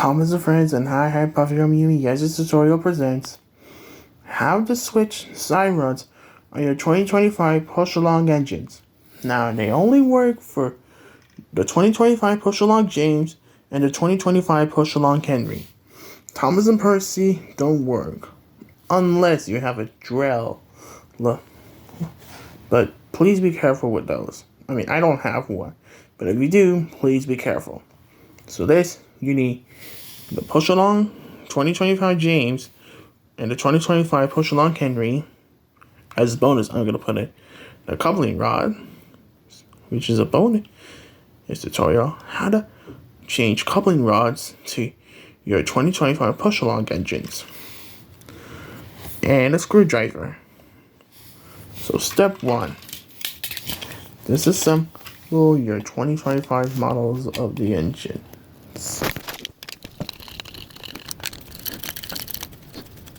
Thomas and Friends and HHPAYYES. This tutorial presents how to switch Siderods on your 2025 push-along engines. Now, they only work for the 2025 push-along James and the 2025 push-along Henry. Thomas and Percy don't work unless you have a drill. But please be careful with those. I mean, I don't have one, but if you do, please be careful. So you need the push-along 2025 James and the 2025 push-along Henry. As a bonus, I'm going to put in the coupling rod, which is a bonus. This tutorial, how to change coupling rods to your 2025 push-along engines. And a screwdriver. So step 1. Disassemble your 2025 models of the engines.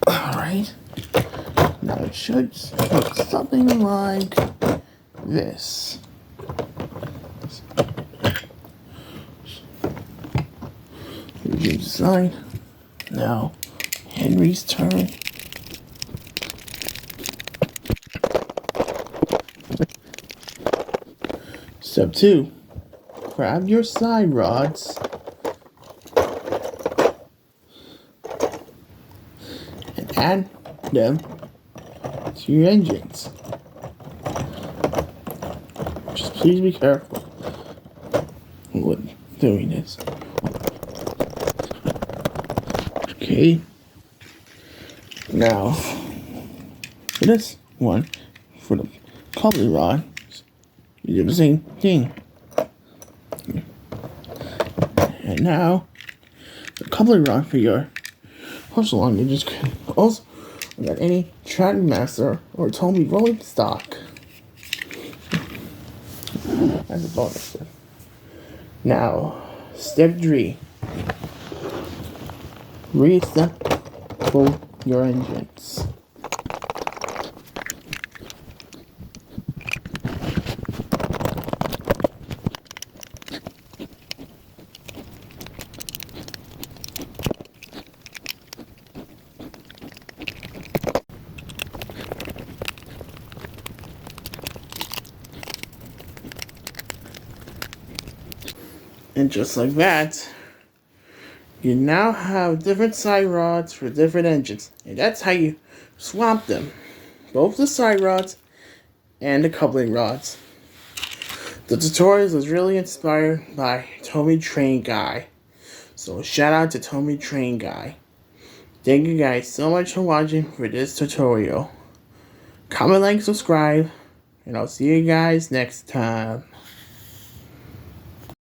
Alright. Now it should look something like this. Side. Now, Henry's turn. Step 2. Grab your side rods and add them to your engines. Just please be careful with doing this. Okay. Now, for this one, for the coupling rod, you do the same thing. And now, the coupling rod for your push-along, you just also got any Trackmaster or Tomy rolling stock. That's a bonus. Now, step 3. Reassemble your engines. And just like that, you now have different side rods for different engines. And that's how you swap them. Both the side rods and the coupling rods. The tutorial was really inspired by Tomy Train Guy. So shout out to Tomy Train Guy. Thank you guys so much for watching for this tutorial. Comment, like, subscribe, and I'll see you guys next time.